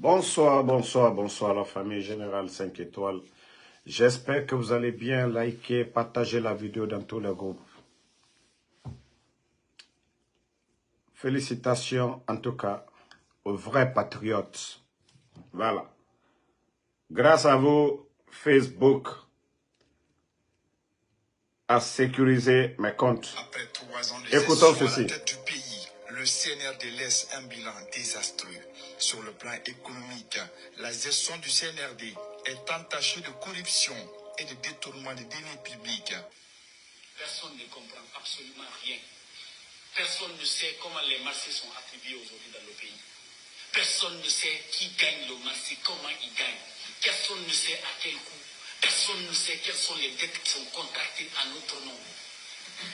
Bonsoir, bonsoir, bonsoir la famille Générale 5 étoiles. J'espère que vous allez bien liker, partager la vidéo dans tous les groupes. Félicitations en tout cas aux vrais patriotes. Voilà. Grâce à vous, Facebook a sécurisé mes comptes. Après 3 ans de Écoutons gestion à ceci. la tête du pays, le CNRD laisse un bilan désastreux. Sur le plan économique, la gestion du CNRD est entachée de corruption et de détournement de deniers publics. Personne ne comprend absolument rien. Personne ne sait comment les marchés sont attribués aujourd'hui dans le pays. Personne ne sait qui gagne le marché, comment il gagne. Personne ne sait à quel coût. Personne ne sait quelles sont les dettes qui sont contractées à notre nom.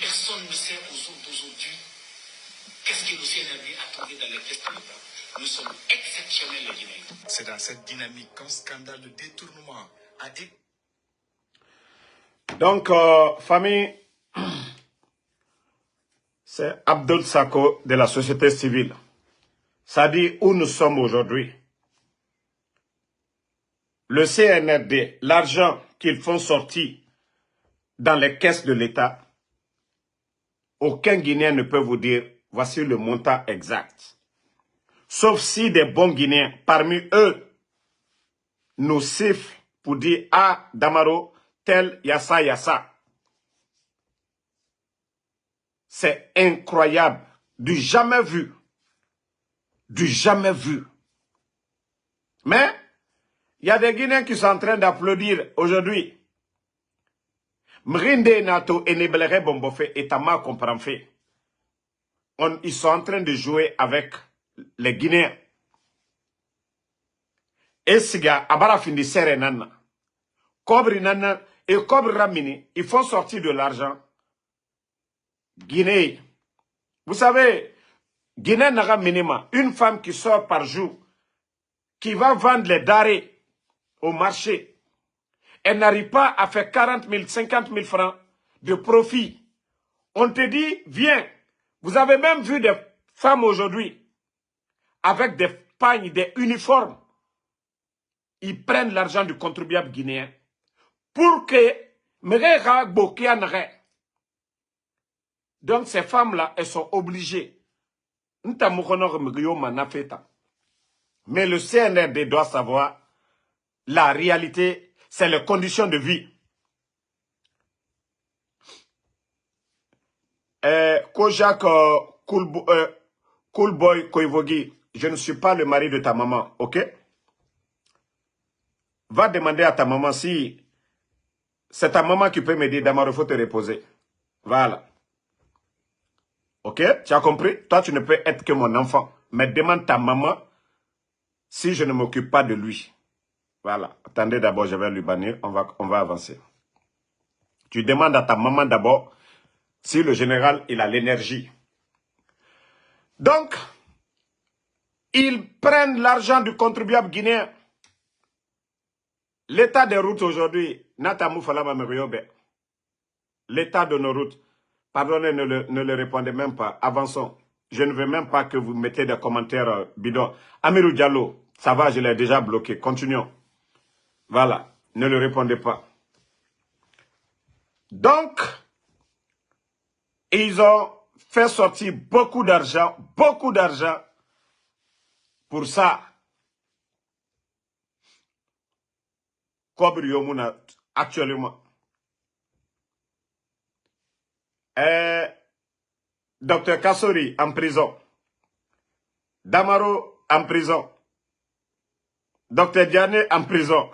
Personne ne sait au jour d'aujourd'hui qu'est-ce que le CNRD a trouvé dans les caisses de l'État. Nous sommes exceptionnels les Guinéens. C'est dans cette dynamique qu'un scandale de détournement a été... Donc, famille, c'est Abdul Sako de la société civile. Ça dit où nous sommes aujourd'hui. Le CNRD, l'argent qu'ils font sortir dans les caisses de l'État, aucun Guinéen ne peut vous dire, voici le montant exact. Sauf si des bons Guinéens, parmi eux, nous sifflent pour dire, ah, Damaro, tel, yassa, yassa. C'est incroyable, du jamais vu. Du jamais vu. Mais, il y a des Guinéens qui sont en train d'applaudir aujourd'hui. Mrinde Nato et Neblere Bombofe et Tama Kompramfe. Ils sont en train de jouer avec les Guinéens. Et Siga, Abara Findi Sere Nana. Kobri Nana et Kobri Ramini, ils font sortir de l'argent. Guinée. Vous savez, Guinée Naga Minima, une femme qui sort par jour, qui va vendre les denrées au marché, elle n'arrive pas à faire 40 000, 50 000 francs de profit. On te dit, viens. Vous avez même vu des femmes aujourd'hui avec des pagnes, des uniformes. Ils prennent l'argent du contribuable guinéen pour que... Donc ces femmes-là, elles sont obligées. Mais le CNRD doit savoir la réalité, c'est les conditions de vie. Kojak Coolboy Koivogi, je ne suis pas le mari de ta maman, ok? Va demander à ta maman si c'est ta maman qui peut m'aider, Damaro, il faut te reposer. Voilà. Ok? Tu as compris? Toi, tu ne peux être que mon enfant. Mais demande ta maman si je ne m'occupe pas de lui. Voilà. Attendez d'abord, je vais lui bannir. On va avancer. Tu demandes à ta maman d'abord si le général, il a l'énergie. Donc, ils prennent l'argent du contribuable guinéen. L'état des routes aujourd'hui, l'état de nos routes, pardonnez, ne le répondez même pas. Avançons. Je ne veux même pas que vous mettez des commentaires bidons. Amirou Diallo, ça va, je l'ai déjà bloqué. Continuons. Voilà. Ne le répondez pas. Donc, ils ont fait sortir beaucoup d'argent pour ça. Kobri Yomuna, actuellement. Dr Kassori en prison. Damaro en prison. Dr Diane en prison.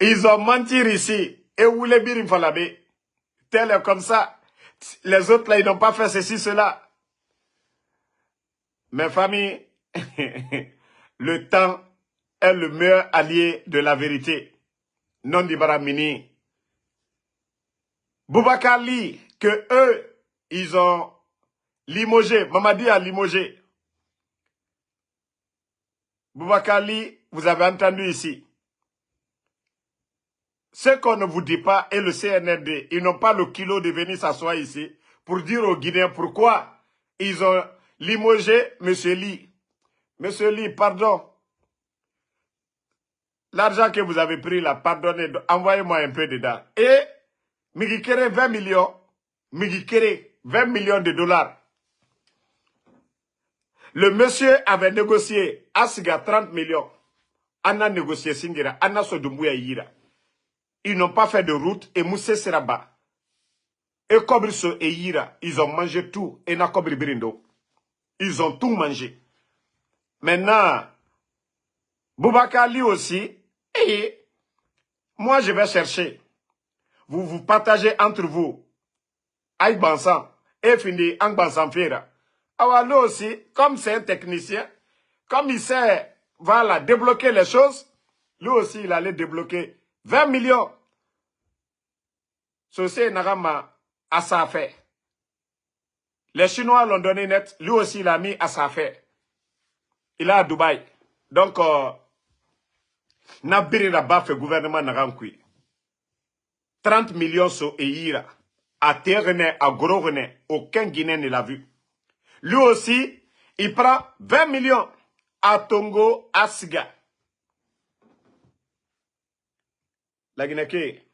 Ils ont menti ici. Et où les birim falabé. Tel est comme ça. Les autres là, ils n'ont pas fait ceci, cela. Mes familles, le temps est le meilleur allié de la vérité. Non d'Ibaramini. Boubacar Ly, que eux, ils ont limogé. Mamadi a limogé. Boubacar Ly, vous avez entendu ici. Ce qu'on ne vous dit pas, et le CNRD, ils n'ont pas le kilo de venir s'asseoir ici pour dire aux Guinéens pourquoi ils ont limogé Monsieur Lee. Monsieur Lee, pardon. L'argent que vous avez pris là, pardonnez, envoyez-moi un peu dedans. Et, Migikere 20 millions. Migikere 20 millions de dollars. Le monsieur avait négocié Asiga 30 millions. Anna négocié Singira, Anna Sodumbuya Yira. Ils n'ont pas fait de route et Moussé Seraba. Et Kobriso et Yira, ils ont mangé tout. Et Nakobri Brindo. Ils ont tout mangé. Maintenant, Boubacar lui aussi, et moi je vais chercher. Vous vous partagez entre vous. Aïe Bansan, et fini Ang Bansan Fera. Alors lui aussi, comme c'est un technicien, comme il sait, voilà, débloquer les choses, lui aussi il allait débloquer 20 millions. Ceci Nagama à sa fait. Les Chinois l'ont donné net, lui aussi il a mis à sa fait. Il est à Dubaï. Donc, Nabiri Rabaf le gouvernement Nagankui. 30 millions sur Eira. À Terrené, à Gros René, aucun Guinéen ne l'a vu. Lui aussi, il prend 20 millions à Tongo, à Siga. La Guinée,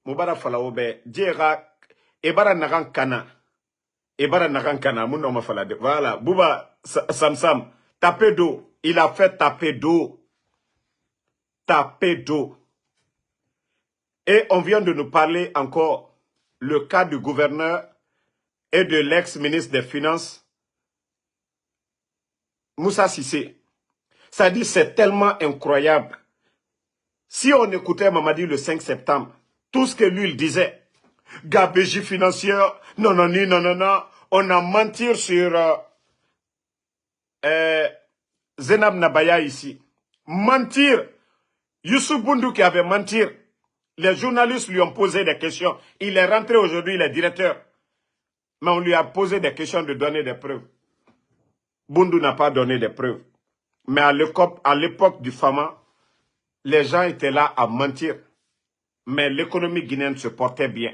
Moubara Falaobe, Djera, Ebara Nagan Kana. Ebara Nagan Kana, mon nom Falade. Voilà, Bouba Samsam, tapé d'eau. Il a fait taper d'eau. Taper d'eau. Et on vient de nous parler encore le cas du gouverneur et de l'ex-ministre des Finances, Moussa Sissé. Ça dit, c'est tellement incroyable. Si on écoutait Mamadi le 5 septembre, tout ce que lui il disait, gabégie financière, non, non, non, non, non, on a menti sur Zenab Nabaya ici. Mentir. Youssou Boundou qui avait menti. Les journalistes lui ont posé des questions. Il est rentré aujourd'hui, il est directeur. Mais on lui a posé des questions de donner des preuves. Boundou n'a pas donné des preuves. Mais à l'époque du Fama, les gens étaient là à mentir. Mais l'économie guinéenne se portait bien.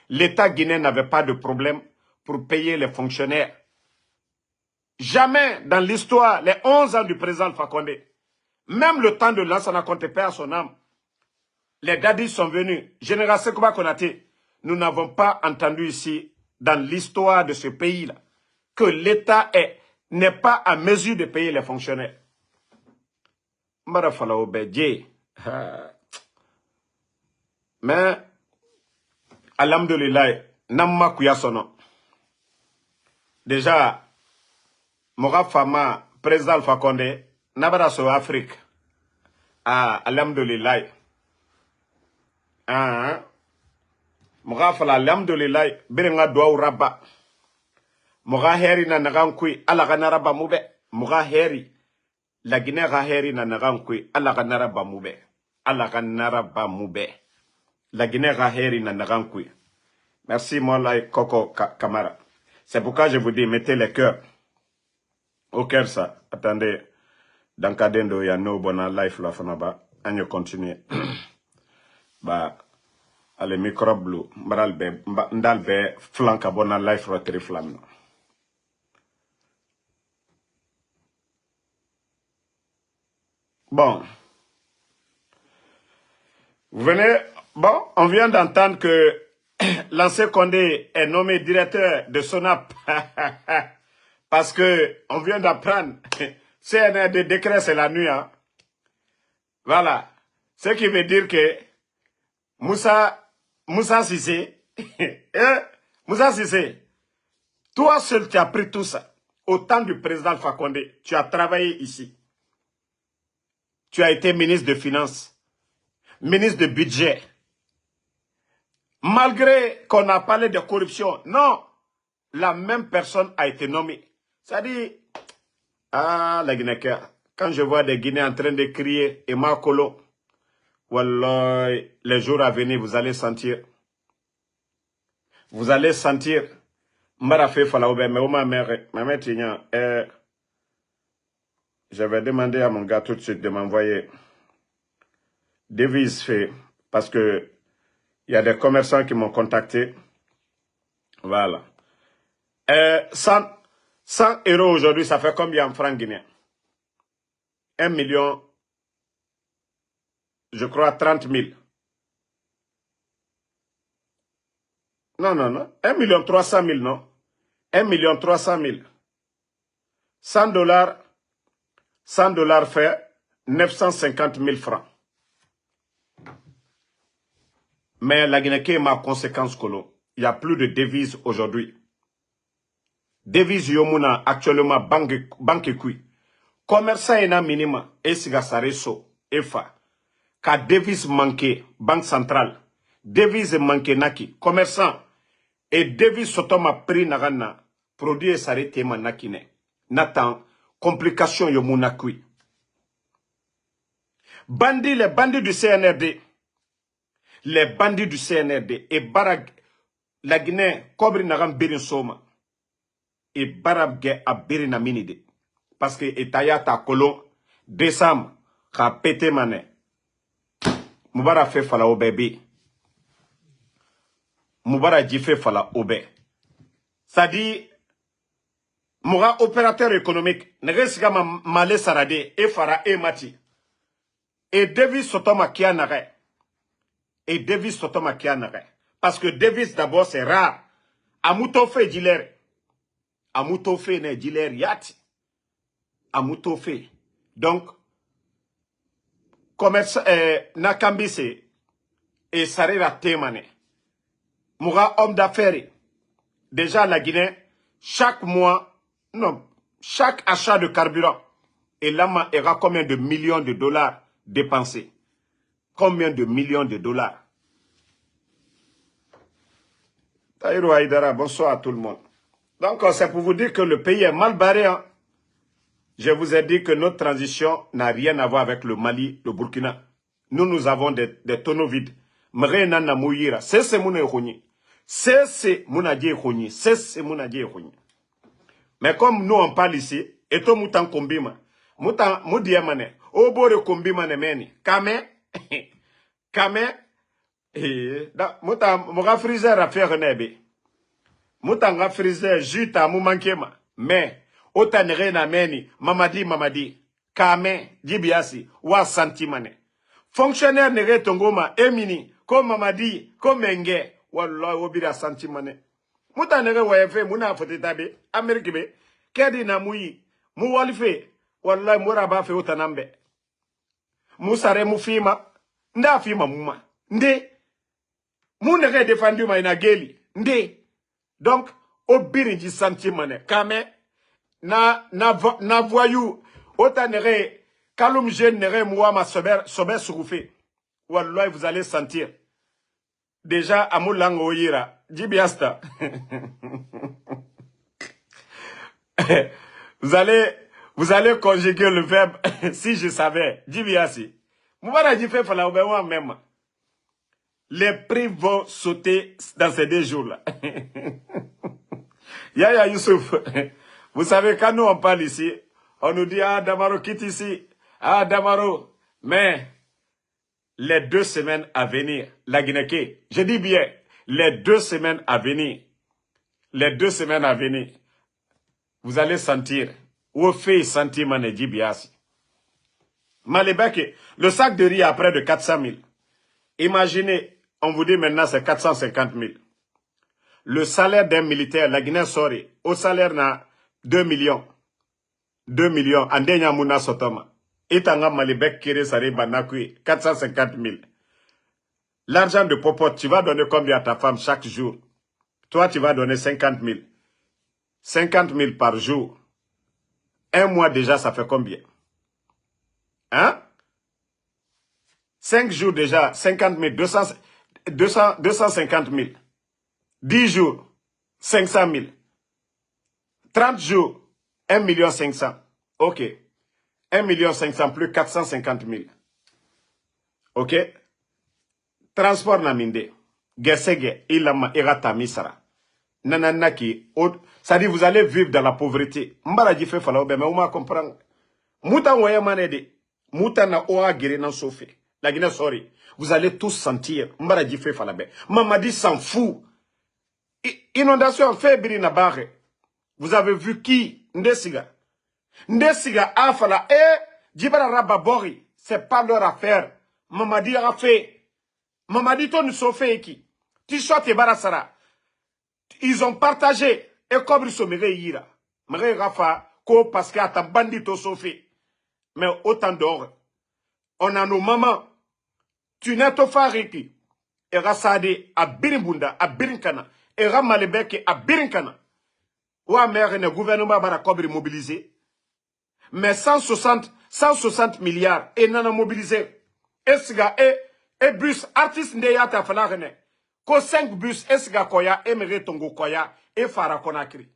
L'État guinéen n'avait pas de problème pour payer les fonctionnaires. Jamais dans l'histoire, les 11 ans du président Alpha Condé, même le temps de Lansana Conté, père à son âme, les dadis sont venus. Général Sekouba Konaté, nous n'avons pas entendu ici, dans l'histoire de ce pays-là, que l'État n'est pas à mesure de payer les fonctionnaires. Mais, alhamdoulilah, namma kuya sono. Déjà, Mora Fama, président Alpha Condé, nabara so Afrique. Ah, alhamdoulilah. Ah, Mora fala alhamdoulilah, birenga doa rabba. Mora heri na nagankui, ala ganaraba mube. Mora heri. La Guinée raheri na nagankui, ala ganaraba mube. Ala ganaraba mube. La Guinée raheri na nagankui. Merci, Mola Koko Kamara. C'est pourquoi je vous dis, mettez les cœurs. Au cœur, ça. Attendez. Dans Kadendo, il y a no bona life là, fanaba. On continue. Bah, allez, microbe blue. Ndalbe, flank bona life rotary flamme. Bon. Vous venez, bon, on vient d'entendre que l'ancien Condé est nommé directeur de SONAP. Parce que on vient d'apprendre, c'est un des décrets, c'est la nuit. Hein. Voilà. Ce qui veut dire que Moussa Sissé, Moussa Sissé, toi seul tu as pris tout ça. Au temps du président Alpha Condé, tu as travaillé ici. Tu as été ministre de Finances, ministre de Budget. Malgré qu'on a parlé de corruption, non, la même personne a été nommée. Ça dit, ah, la Guinée, quand je vois des Guinéens en train de crier, et Makolo, wallah, les jours à venir, vous allez sentir. Vous allez sentir. Marafe Falaoube, mais ma mère, je vais demander à mon gars tout de suite de m'envoyer devises fait, parce que il y a des commerçants qui m'ont contacté. Voilà. 100 euros aujourd'hui, ça fait combien en francs guinéens? 1 million, je crois 30 000. Non, non, non. 1 million 300 000, non? 1 million 300 000. 100 dollars fait 950 000 francs. Mais la Guinée est ma conséquence, Colo. Il n'y a plus de devises aujourd'hui. Devise yomuna actuellement banque kui. Commerçant ena minima et sigasare so efa. Ka devise manqué banque centrale. Devise manqué naki. Commerçant et devise sotoma prix nagana produit sare tema nakine. Natan complication yomuna kui. Bandits, les bandits du CNRD. Les bandits du CNRD et Barag la Guinée kobri nagam birin soma. Et barabge a birina minide. Parce que Etaya ta kolon, décembre, ka pété mané. Moubara fait fala au bébé. Moubara fait fala au bébé. Ça dit, moura opérateur économique, neresga ma malé sarade, et fara et mati. Et Davis sotoma kia nare. Et Davis sotoma kia nare. Parce que Davis d'abord c'est rare. Amouto fait dilère. Amuto fe ne diler yati. Amuto fe. Donc, commerce, nakambise, et sarira temane. Moura homme d'affaires. Déjà, la Guinée, chaque mois, non, chaque achat de carburant, et là, il y aura combien de millions de dollars dépensés? Combien de millions de dollars? Taïro Haïdara, bonsoir à tout le monde. Donc, c'est pour vous dire que le pays est mal barré. Hein. Je vous ai dit que notre transition n'a rien à voir avec le Mali, le Burkina. Nous avons des tonneaux vides. C'est mais comme nous on parle ici, et tout moutan kombima, moutan moudiamane, au bord de kombima ne meni, kame, kame, moutan moura friser à faire nebe. Moutanga friser juta moumankema, mais otanere na meni, mamadi, kame, jibiasi, wa santimane. Fonctionnaire nere tongoma, emini, comme mamadi, comme menge, wallah obira santimane. Moutanere wayefe, mouna fotetabe, Amerikebe, kedi na mouyi, mou walife, wallah mouraba fe otanambe. Moussare moufima, nda fima mouma, nde, mounere défendu ma inageli, nde. Donc, au birinji santimane, kame, na voyou, otanere, kaloum jeune nere mouama sober soukoufé. Wallah, vous allez sentir. Déjà, amoulang oyira, jibiasta. vous allez conjuguer le verbe, si je savais, jibiasi. Moubara jifé fala oubewa même. Les prix vont sauter dans ces 2 jours-là. Yaya Youssouf, vous savez, quand nous on parle ici, on nous dit, ah, Damaro quitte ici, ah, Damaro, mais les 2 semaines à venir, la Guinée, je dis bien, les 2 semaines à venir, vous allez sentir, ou fait sentir manédi biasi. Malébeke, le sac de riz à près de 400 000. Imaginez, on vous dit maintenant c'est 450 000. Le salaire d'un militaire, la Guinée sori, au salaire na 2 millions. 2 millions, andenya muna sotoma. Itanga malibek kire sari banakui, 450 000. L'argent de popote, tu vas donner combien à ta femme chaque jour? Toi, tu vas donner 50 000. 50 000 par jour. 1 mois déjà, ça fait combien? Hein? 5 jours déjà, 50 000, 250 000. 10 jours, 500 000. 30 jours, 1 500 000. Ok. 1 500 000 plus 450 000. Ok. Transport naminde. Gesege, ilama, irata misara. Nananaki, ça dit vous allez vivre dans la pauvreté. Mbara jife fala mais on m'a comprendre. Mouta woye manede. Mouta na oa gire nan sofe. La Guinée, sorry. Vous allez tous sentir. Mbara jife fala Mamadi s'en fout. Inondation fait birina barre. Vous avez vu qui? Ndesiga. Ndesiga Afala et Djibara Rababori. C'est pas leur affaire. Mamadi a fait. Mamadi ton fait qui? Tishot et Barasara. Ils ont partagé. Et comme ils sont Yira. Mère Rafa, ko parce qu'il y a ta bandit au Sophie. Mais autant d'or. On a nos mamans. Tu n'es pas fariki. Et Rassade à Birimbunda, à Birinkana. Et Ramalebeke à Birinkana. Ou à mère, le gouvernement va mobilisé. Mais 160 milliards, et n'en a mobilisé. Et bus, artiste n'ayata falarene. Ko 5 bus, esga koya, emere tongo koya, et fara konakri.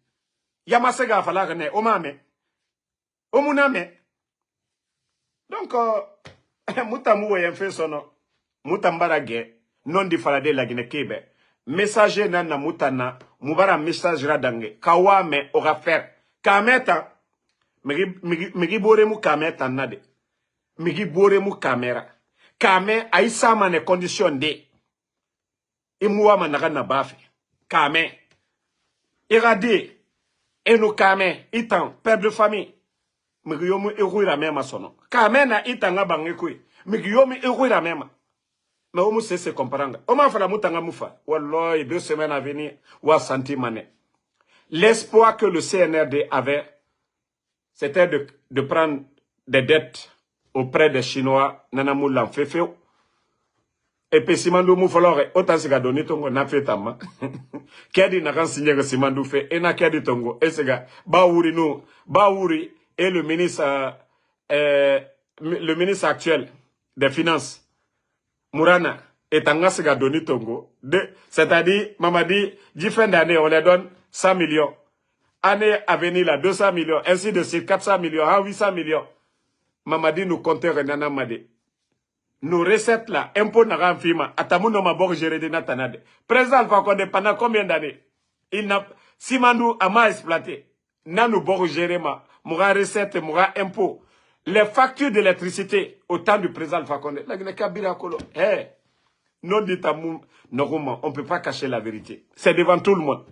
Yamasega falarene, omame. Omuname. Donc, Moutamou et un fait son Moutambarage, non di falade la Guinée Kebe. Messager nana Moutana, Moubara message radange, Kawame aura faire. Kameta, Migi boremu kameta nade. Migi boremu kamera. Kame aïssa mane condition de. Imouwa manaka na bafi. Kame. Irade. Eno kame. Itan. Père de famille. Migi yomu erui la même sono. Kame na itan nga bangekui. Migi yomu erui la même. Mais on se comprendre. On m'a fait la moutanga moufa. Wallah, 2 semaines à venir. Wa santi mané. L'espoir que le CNRD avait, c'était de prendre des dettes auprès des Chinois, nanamou l'enfefeo. Et puis Simandou moufolore, autant se donné tongo na fait tama. Kedi n'a qu'à signer que Simandou fait, et n'a kedi tongo, et se ga, Baouri et le ministre actuel des Finances, Mourana, et Tanga se ga donné tongo. C'est-à-dire, Mamadi, 10 fin d'année, on les donne 100 millions. Année à venir, là, 200 millions, ainsi de suite, 400 millions, 800 millions. Mamadi nous comptait Renana Made. Nos recettes là, impôts n'a fima, atamu no mabok géré de natanade. Président Alpha Condé pendant combien d'années? Il n'a, Simandou a mal exploité. N'a nous bok géré ma, moura recette, moura impôt. Les factures d'électricité au temps du président Alpha Condé. La Guinée Kabila Kolo. Eh, non dit tamou, non, on peut pas cacher la vérité. C'est devant tout le monde.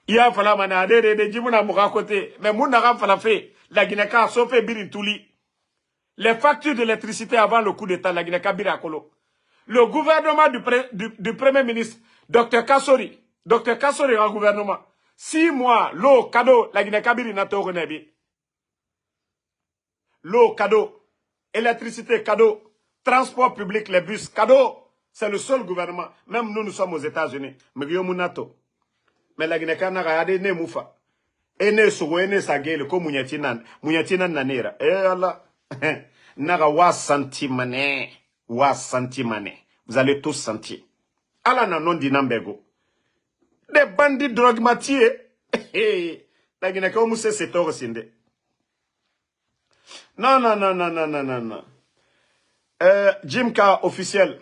Il y a fallu manade de Djimouna moura côté. Mais moun n'a pas fait. La Guinée Ka sauf birin touli. Les factures d'électricité avant le coup d'État, la Guinée-Kabila Kolo. Le gouvernement du Premier ministre, Dr Kassori en gouvernement. 6 mois, l'eau, cadeau, la Guinée-Kabila n'a pas renébi. L'eau, cadeau. Électricité, cadeau. Transport public, les bus, cadeau. C'est le seul gouvernement. Même nous sommes aux États-Unis. Mais la Guinée-Kabila n'a pas de moufa. Ene sogo, ene sagele, ko munyatinan nanera. Eh Allah. Naga wa santi mané. Vous allez tous sentir. Ala na non dinambego. Des bandits drogmatiers. La Guinée comme c'est cet or sinde. Non. Jimka officiel.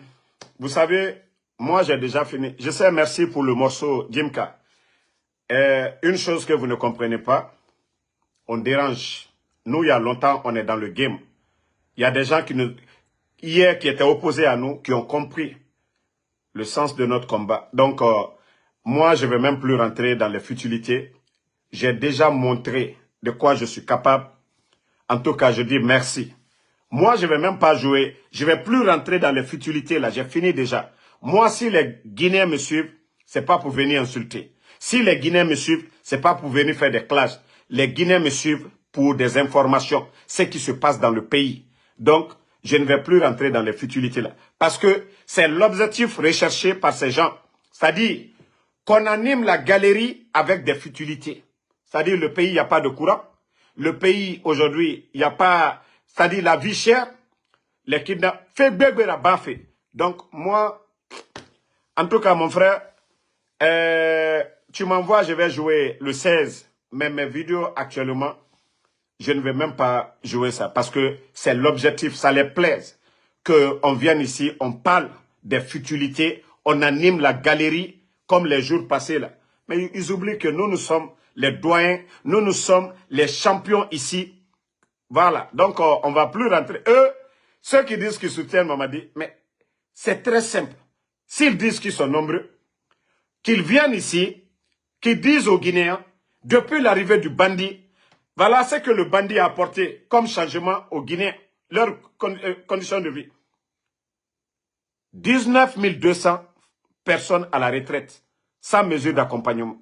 Vous savez, moi j'ai déjà fini. Je sais, merci pour le morceau Jimka. Une chose que vous ne comprenez pas, on dérange. Nous, il y a longtemps, on est dans le game. Il y a des gens qui étaient opposés à nous, qui ont compris le sens de notre combat. Donc, moi, je ne vais même plus rentrer dans les futilités. J'ai déjà montré de quoi je suis capable. En tout cas, je dis merci. Moi, je ne vais même pas jouer. Je ne vais plus rentrer dans les futilités, là. J'ai fini déjà. Moi, si les Guinéens me suivent, ce n'est pas pour venir insulter. Si les Guinéens me suivent, ce n'est pas pour venir faire des clashs. Les Guinéens me suivent pour des informations, ce qui se passe dans le pays. Donc, je ne vais plus rentrer dans les futilités là. Parce que c'est l'objectif recherché par ces gens. C'est-à-dire qu'on anime la galerie avec des futilités. C'est-à-dire le pays, il n'y a pas de courant. Le pays, aujourd'hui, il n'y a pas... C'est-à-dire la vie chère. Les kidnappings. Fait bébé la baffe. Donc, moi, en tout cas, mon frère, tu m'envoies, je vais jouer le 16. Mais mes vidéos actuellement, je ne vais même pas jouer ça. Parce que c'est l'objectif, ça les plaise. Qu'on vienne ici, on parle des futilités, on anime la galerie comme les jours passés là. Mais ils oublient que nous sommes les doyens, nous sommes les champions ici. Voilà, donc on ne va plus rentrer. Eux, ceux qui disent qu'ils soutiennent Mamadi, mais c'est très simple. S'ils disent qu'ils sont nombreux, qu'ils viennent ici, qu'ils disent aux Guinéens, Depuis l'arrivée du bandit, voilà ce que le bandit a apporté comme changement aux Guinéens, leurs conditions de vie. 19 200 personnes à la retraite, sans mesure d'accompagnement.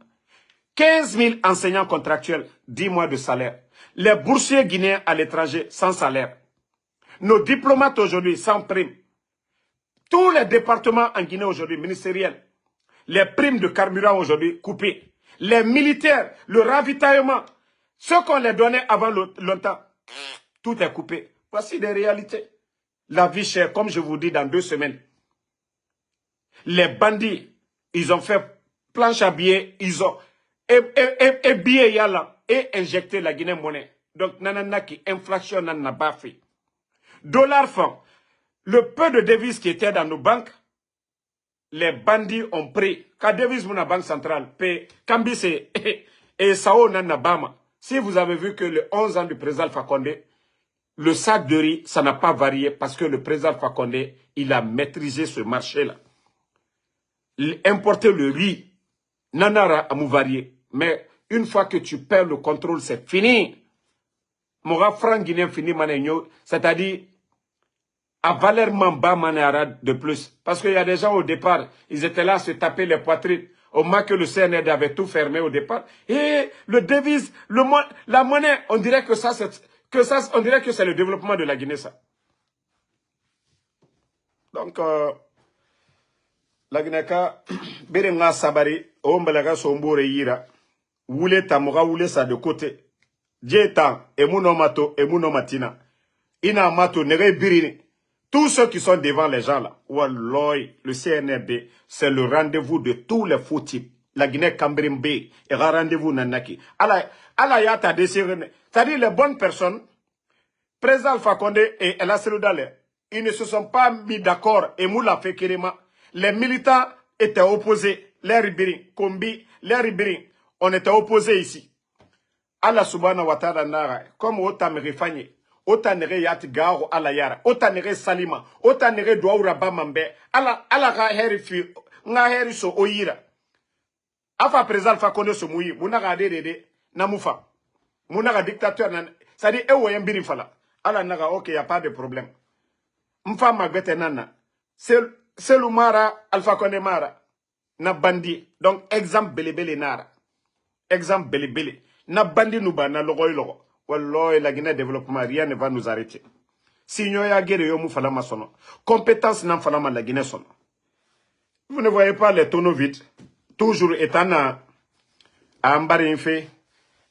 15 000 enseignants contractuels, 10 mois de salaire. Les boursiers guinéens à l'étranger, sans salaire. Nos diplomates aujourd'hui, sans prime. Tous les départements en Guinée aujourd'hui, ministériels. Les primes de carburant aujourd'hui, coupées. Les militaires, le ravitaillement. Ce qu'on les donnait avant longtemps, tout est coupé. Voici des réalités. La vie chère, comme je vous dis, dans 2 semaines. Les bandits, ils ont fait planche à billets, ils ont billets yala et injecté la Guinée monnaie. Donc, nanana qui inflation n'a pas fait. Dollar franc, le peu de devises qui étaient dans nos banques, les bandits ont pris. Quand devise mon banque centrale, Kambise et Sao Nanabama. Si vous avez vu que le 11 ans du président Alpha Condé, le sac de riz, ça n'a pas varié parce que le président Alpha Condé, il a maîtrisé ce marché-là. Importer le riz, nanara à varié. Mais une fois que tu perds le contrôle, c'est fini. Mon franc guinéen fini, c'est-à-dire à valeur bas manera de plus. Parce qu'il y a des gens au départ, ils étaient là à se taper les poitrines. Au moins que le CNRD avait tout fermé au départ. Et le devise, la monnaie, on dirait que ça, on dirait que c'est le développement de la Guinée, ça. Donc, la Guinée, Berenga Sabari, Ombalaga Sombore Yira, Woule Tamoura, Woule ça de côté. Djetan, Emuno Mato, Emuno Matina. Ina Mato, Nere Birini. Tous ceux qui sont devant les gens là, Walloy, le CNRD, c'est le rendez-vous de tous les faux types. La Guinée Cambrimbe, et rendez-vous Nanaki. Allah yata désiré. C'est-à-dire les bonnes personnes, président Alpha Condé et El Asseloudale, ils ne se sont pas mis d'accord et Moula Fekirima. Les militants étaient opposés. Les Ribiri, Kombi, les Ribiri, on était opposés ici. Allah subhanahu wa ta'ala nara, comme Otam Rifanye. Otanere yati garo ala yara, otanere salima, otanere douaura bamambe, ala ga heri nga heri so oyira. Afa président Alpha Condé so mouyi, munaga de namufa. Munaga dictateur nan, ça dit ewo yembiri fala. Ala naga ok, y a pas de problème. Mfa magbete nana. Selou mara, Alpha Condé mara. Na bandi. Donc exemple belebele nara. Exemple belebele. Na bandi nuba na logo logo. Wallah, la Guinée développement, rien ne va nous arrêter. Si nous avons guerre, nous falama sono. Compétence n'en falama la Guinée sono. Vous ne voyez pas les tonneaux vides. Toujours étant à Ambarinfe,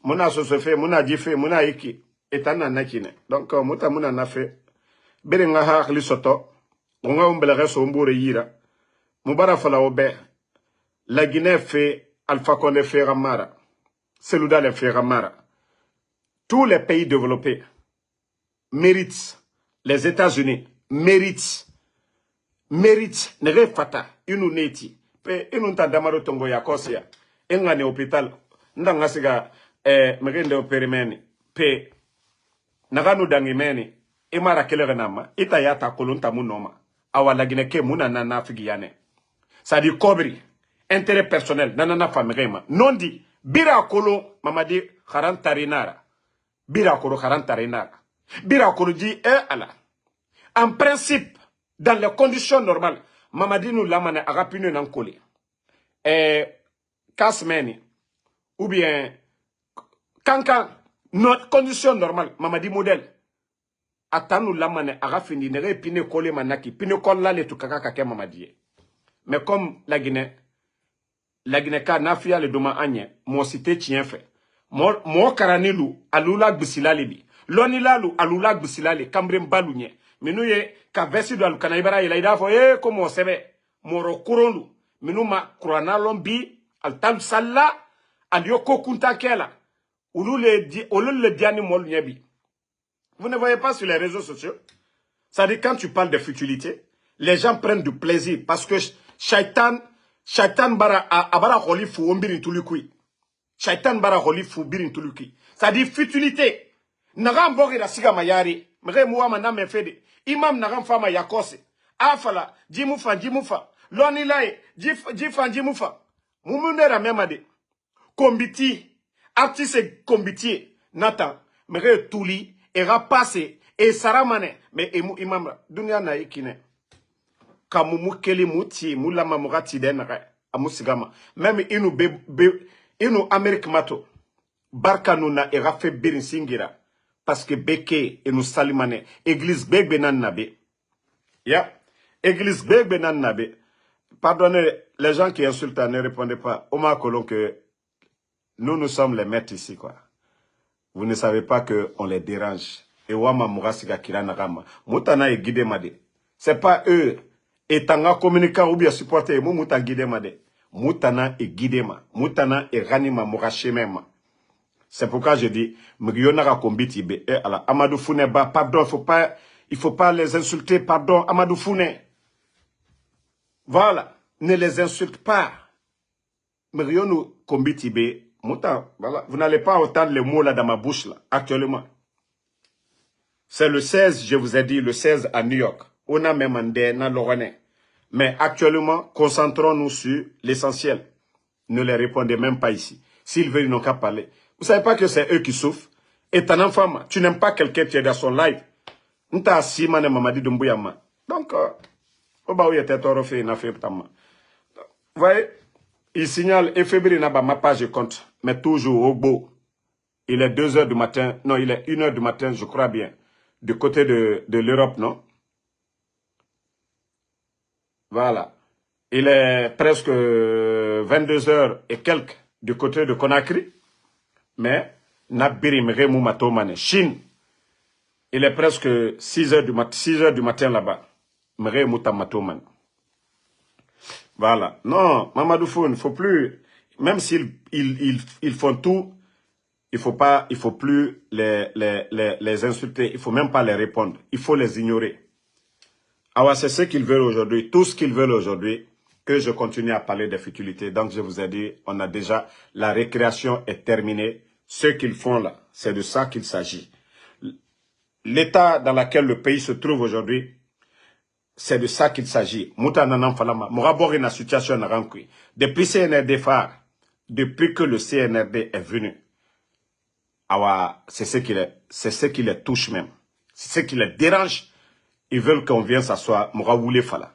Mona Sosofé, Mona Djifé, Mona Iki, étant à Nakine. Donc, Mouta Mona Nafe, Berenga Lisoto, on a un bel reste au Mboure Yira, Moubara Fala Obe, la Guinée fait Alpha Condé fait Ramara, Selouda le fait Ramara. Tous les pays développés méritent, les États-Unis méritent, ne fata, inu neti, pe inu ta damaro tongo ya kosia, enga ne hôpital, ndanga siga, megende operimeni, pe, naganu dangimeni, imara kelere nama, ita yata kolunta munoma, awa lagine ke muna nana figiyane. Ça dit kobri, intérêt personnel, nanana famigema, non dit, bira kolon, mamadi, tarinara. Birakoro Karantarena. Birakoro dit ala. En principe, dans les conditions normales, Mamadi nous l'amane a rapinu nankoli. Kasmeni. Ou bien, quand notre condition normale, Mamadi modèle. Atan nous l'amane a rafini, nere pine kole manaki, pine kolla le tukaka kake Mamadi. Mais comme la Guinée ka nafia le doma anye, mon cité tient fait. Mo karanilu alula gbisilali lonilalu alula gbisilali kambrem balunye minuye ka vesi do alkanaibara ila idafo como sebe moro kuronu minuma kuranalon bi altal salla alioko kunta kela ulule diani mol nyebi. Vous ne voyez pas sur les réseaux sociaux? Ça dit quand tu parles de futilité, les gens prennent du plaisir parce que shaitan bara abara kholifu ombiri tulikui. Shaitan bara kholifu birin tuluki. Ça dit futilité. Nagam bogi la siga mayari. Mre muama na mefede. Imam nagam fama yakose. Afala. Jimufa. Loni lai. Jifa. Mumunera memade. Kombiti. artiste combitier, Nathan, mais Touli, et Rapassé, et Saramane, mais imam, Dunia Naïkine. Kamumu Keli Mouti, Moula Mamurati Denre, Amusigama. Même inu Amérique Mato, Barkanouna et Rafe Birinsingira, parce que Beke et nous Salimane, Église Begbenan Nabe. Ya, Église Begbenan Nabe. Pardonnez, les gens qui insultent ne répondez pas. Omar Colon que nous sommes les maîtres ici, quoi. Vous ne savez pas qu'on les dérange. Et Wama Mourasiga Kiranagama. Moutana est guidé Made. C'est pas eux. Et tanga communicant ou bien supporter. Mouta guidé Made. Moutana est guidé ma. Moutana est ranima Mourachemema. C'est pourquoi je dis, Mrionara Kombiti be. Alors, Amadou Founeba, pardon, il faut pas les insulter, pardon, Amadou Founé. Voilà, ne les insulte pas. Mrionou Kombiti be. Voilà. Vous n'allez pas entendre les mots là dans ma bouche là, actuellement. C'est le 16, je vous ai dit, le 16 à New York. On a même un Lorraine. Mais actuellement, concentrons-nous sur l'essentiel. Ne les répondez même pas ici. S'ils veulent, ils n'ont qu'à parler. Vous savez pas que c'est eux qui souffrent. Et ton enfant, tu n'aimes pas quelqu'un qui est dans son live. Nta Sima ne Mamadi Dumbouyama. Donc, vous voyez, il signale, et février n'a pas ma page de compte. Mais toujours au beau. Il est 2 h du matin. Non, il est 1 h du matin, je crois bien. Du côté de l'Europe, non? Voilà. Il est presque 22 h et quelques du côté de Conakry. Mais, Nabiri Mremou Matomane. Chine. Il est presque 6 h du matin là-bas. Mremou Matomane. Voilà. Non, Mamadou Fou, il ne faut plus. Même s'ils font tout, il faut plus les insulter. Il faut même pas les répondre. Il faut les ignorer. Alors, c'est ce qu'ils veulent aujourd'hui. Tout ce qu'ils veulent aujourd'hui, que je continue à parler des futilités. Donc, je vous ai dit, on a déjà, la récréation est terminée. Ce qu'ils font là, c'est de ça qu'il s'agit. L'état dans lequel le pays se trouve aujourd'hui, c'est de ça qu'il s'agit. Moutananam Falama, Mourabori na situation na rankui. Depuis CNRD phare, depuis que le CNRD est venu, c'est ce qui les touche même. C'est ce qui les dérange. Ils veulent qu'on vienne s'asseoir. Mouraboulé Fala.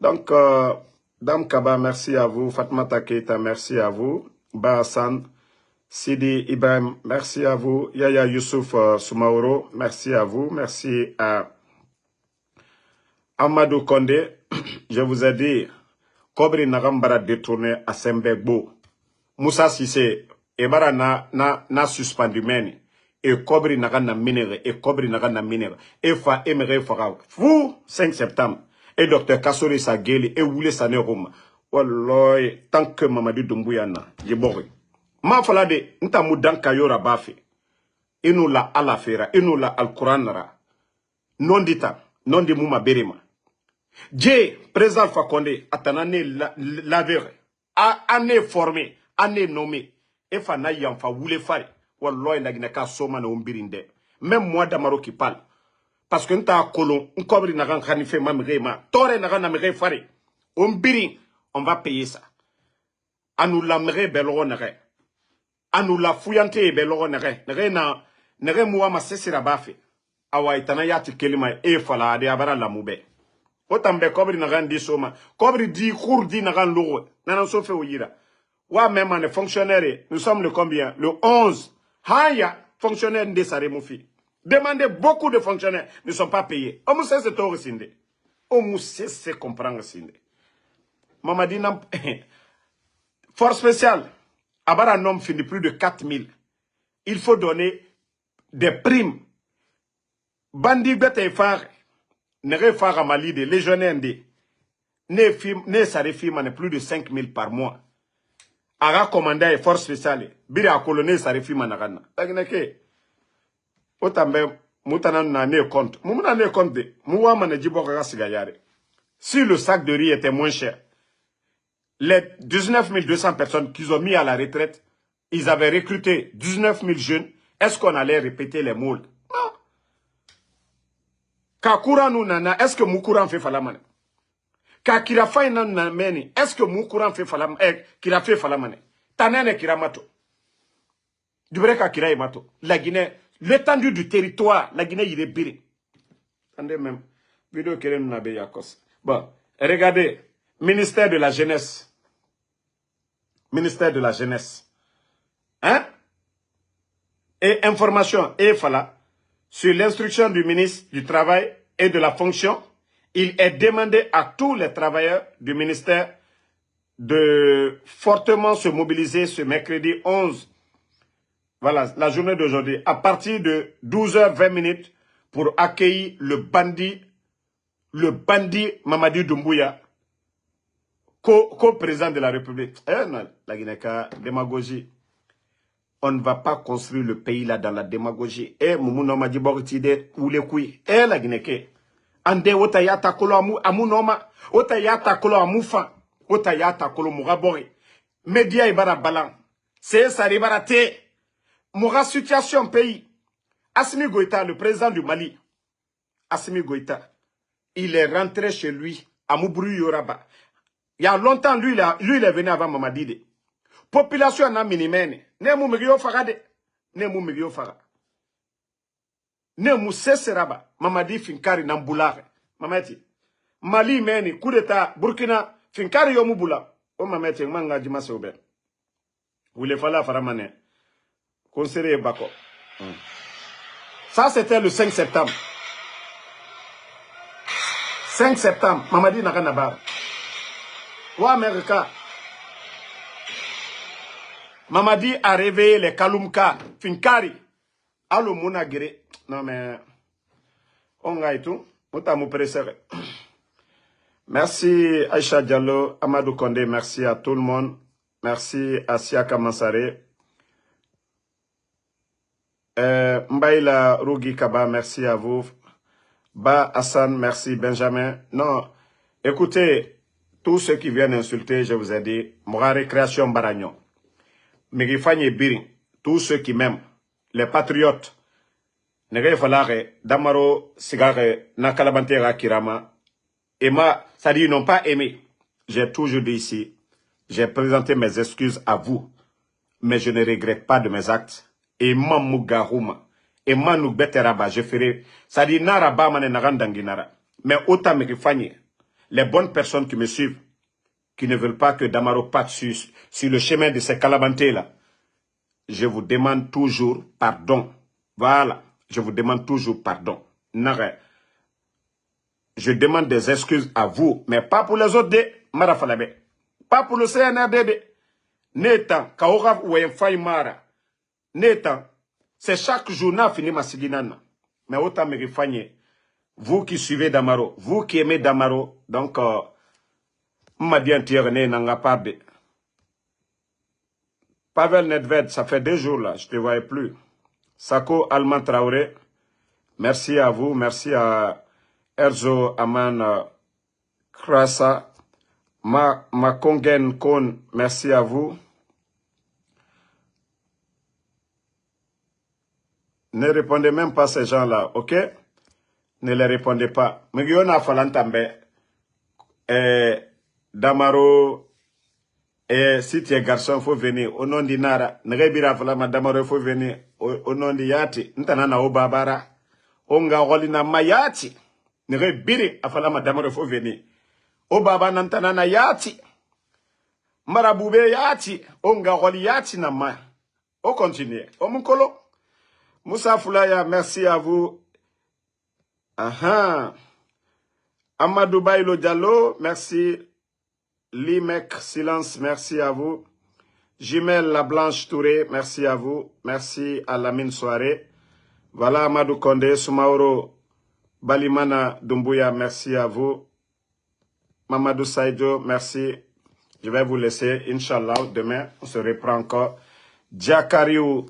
Donc, Dame Kaba, merci à vous. Fatmata Keita, merci à vous. Ba Hassan, Sidi Ibrahim, merci à vous. Yaya Youssouf Soumaoro, merci à vous. Merci à Amadou Kondé. Je vous ai dit, Kobri Narambara détourné à Sembegbo. Moussa Sissé, Ebara na suspendu meni. Et Kobri Nagana minéré, et Kobri Nagana minéré. Et fa éméré fara. Fou, 5 septembre. Et docteur Kassori Sageli, et Woulé Saneroma. Walloy, tant que Mamadou Dumbouyana, Yebori. Ma falade, nta mudan kayora bafi. Inu la alafera, inu la alquranara. Non dita, non di mouma berima. Dje, président Fakonde, atanane lavere. Ane formé, ane nommé. E fa na yamfa woulé fari. Walloy nagineka soma na umbirinde. Même moi Damaro qui parle. Parce que nta kolon, nkobri nagan khanife mamrema. Tore nagan namre fari. Umbiri, on va payer ça. Anou lamre beloro nare. Anou la fouillante beloro nare. Nare moua ma sesira bafe. Awa itana yati kelima e fala ade abara la moube. Otambe kobri nagan di soma. Kobri di khour di nagan logo. Nanan sofe oyira. Wa même en fonctionnaire, nous sommes le combien? Le 11. Haya, fonctionnaire de Saremoufi. Demandez beaucoup de fonctionnaires ne sont pas payés. On sait c'est tout rescindé. On sait c'est comprendre rescindé. Mamadi n'a force spéciale. Abar un homme finit plus de 4000. Il faut donner des primes. Bandi bete phare. Ne phare à Mali de légionnaire ne sarefi mane plus de 5000 par mois. Ara commandant force spéciale. Biri a colonel sarefi managana. Tagneke. Otambe moutanan na ne compte. Moumuna ne compte de. Mouwa mane djiboka sigayare. Si le sac de riz était moins cher, les 19 200 personnes qu'ils ont mis à la retraite, ils avaient recruté 19 000 jeunes. Est-ce qu'on allait répéter les mots? Non. Kakura nous nana, est-ce que Moukouran fait falamane? Kakirafa nan meni, est-ce que Moukouran fait falamane? Kira fait falamane? Tanene Kiramato. Dubreka Kira Mato. La Guinée, l'étendue du territoire, la Guinée, il est biré. Attendez même. Vidéo qui est Yakos. Bon, regardez. Ministère de la Jeunesse. Ministère de la Jeunesse. Hein? Et information, et voilà, sur l'instruction du ministre du Travail et de la Fonction, il est demandé à tous les travailleurs du ministère de fortement se mobiliser ce mercredi 11, voilà, la journée d'aujourd'hui, à partir de 12h20 pour accueillir le bandit Mamadi Doumbouya, co-président de la République. Non, la Guinée-Ka, démagogie. On ne va pas construire le pays là dans la démagogie. Moumouno m'a dit bortide ou les couilles. La Guinée-Ka. Ande otayata kolo amunoma, otayata kolo amufa, otayata kolo murabori. Média ibara balan. C'est ça ibara te. Moura situation pays. Assimi Goïta, le président du Mali. Assimi Goïta. Il est rentré chez lui à Moubru Yoraba. Il y a longtemps, lui, il est venu avant Mamadide. Population na minimene. Ne mou migyo farade. Ne mou migyo farade. Ne mou seseraba. Mamadi finkari nambulare. Mamati. Mali meni, coup d'état, Burkina, finkari yomubula. O mamati, manga jima seoube. Oule fala faramane. Conseiller Bako. Ça, c'était le 5 septembre. 5 septembre, Mamadi Nakanabar. Ou Amerika. Mamadi a réveillé les Kalumka, Finkari. Allo Mounagere. Non mais, on a et tout. Merci Aïcha Diallo, Amadou Kondé, merci à tout le monde. Merci à Siaka Mansare. Mbaïla Rougui Kaba, merci à vous. Ba Hassan, merci Benjamin. Non, écoutez, tous ceux qui viennent insulter, je vous ai dit, Moura Récréation Baragnon. Megifanye Biri, tous ceux qui m'aiment, les patriotes, Nege Falare, Damaro, Sigare, Nakalabantera Kirama, Emma, ça dit, ils n'ont pas aimé. J'ai toujours dit ici, j'ai présenté mes excuses à vous, mais je ne regrette pas de mes actes. Et Mamougarouma, et Manoubeteraba, je ferai, ça dit, Naraba Mane Narandanginara. Mais autant Megifanye, les bonnes personnes qui me suivent, qui ne veulent pas que Damaro parte sur le chemin de ces calabantés-là, je vous demande toujours pardon. Voilà. Je vous demande toujours pardon. Je demande des excuses à vous, mais pas pour les autres de Marafalabe. Pas pour le CNRD. Netan, Kaora ou Mara. Netan, c'est chaque journal fini ma siginana. Mais autant me refagner. Vous qui suivez Damaro, vous qui aimez Damaro, donc, m'a dit un n'anga pas de. Pavel Nedved, ça fait 2 jours là, je ne te voyais plus. Sako Alman Traoré, merci à vous, merci à Erzo Aman Krasa, Makongen Kon, merci à vous. Ne répondez même pas à ces gens-là, ok? Ne les répondez pas. Mais il y a Falantambe, Damaro, et si tu es garçon, il faut venir. Au nom d'Inara, Nebira Falama Damaro, il faut venir. Au nom de Yati, Ntanana Obabara, Onga Rolina Mayati, Nebiri Afalama Damaro, il faut venir. Obaba Nantanana Yati, Maraboube Yati, Onga Roli Yati Nama. On continue. Omukolo, Moussa Foulaya, merci à vous. Amadou Bailo Diallo, merci. Limek Silence, merci à vous. Jimel Lablanche Touré, merci à vous. Merci à Lamine Soirée. Voilà Amadou Kondé, Soumaoro Balimana Doumbouya, merci à vous. Mamadou Saïdo, merci. Je vais vous laisser, Inch'Allah, demain, on se reprend encore. Diakariou